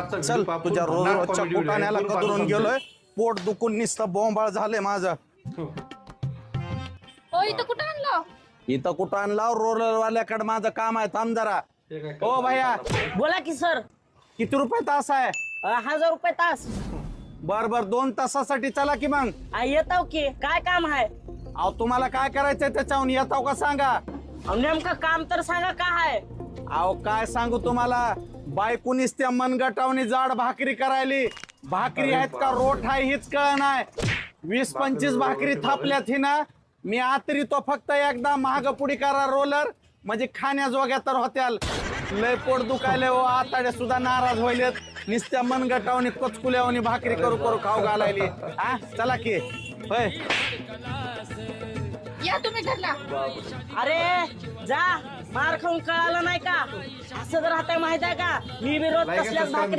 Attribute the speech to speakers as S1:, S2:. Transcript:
S1: चल तुझ्या रोज रोजच्या कुटाण्याला कदरून गेलोय. पोट दुखून नुसतं बोंबाळ झालंय माझं.
S2: हो इथं कुठं आणलं?
S1: इथं कुठं आणला रोलर वाल्याकडे माझं काम आहे. थांब जरा. ओ भैया
S3: बोला की सर.
S1: किती रुपये तास आहे?
S3: 1000 रुपये तास.
S1: बर 2 तासासाठी चला की मग.
S3: येताव की काय काम आहे?
S1: अहो तुम्हाला काय करायचंय त्याच्याहून येताव का सांगा.
S3: नेमकं काम तर सांगा काय आहे?
S1: अहो काय सांगू तुम्हाला. बायकुनीच त्या मनगटावनी जाड भाकरी करायली. भाकरी आहेत का रोट आहे हीच कळ नाही. 20-25 भाकरी थापल्यात ही ना. मी आतरी तो फक्त एकदा महाग पुढी करा रोलर म्हणजे खाण्याजोग्या तर होत्याल. लय पोट दुखायले हो. आताडे सुद्धा नाराज व्हायलेत. नुसत्या मनगटावनी कचकुल्यावनी भाकरी करू करू खाऊ घालायली. हा चला की होय.
S2: या तुम्ही घरला.
S3: अरे जा मार खाऊन कळालं नाही का? असं राहतंय माहित आहे का? मी बी रोज कसल्याच भाकरी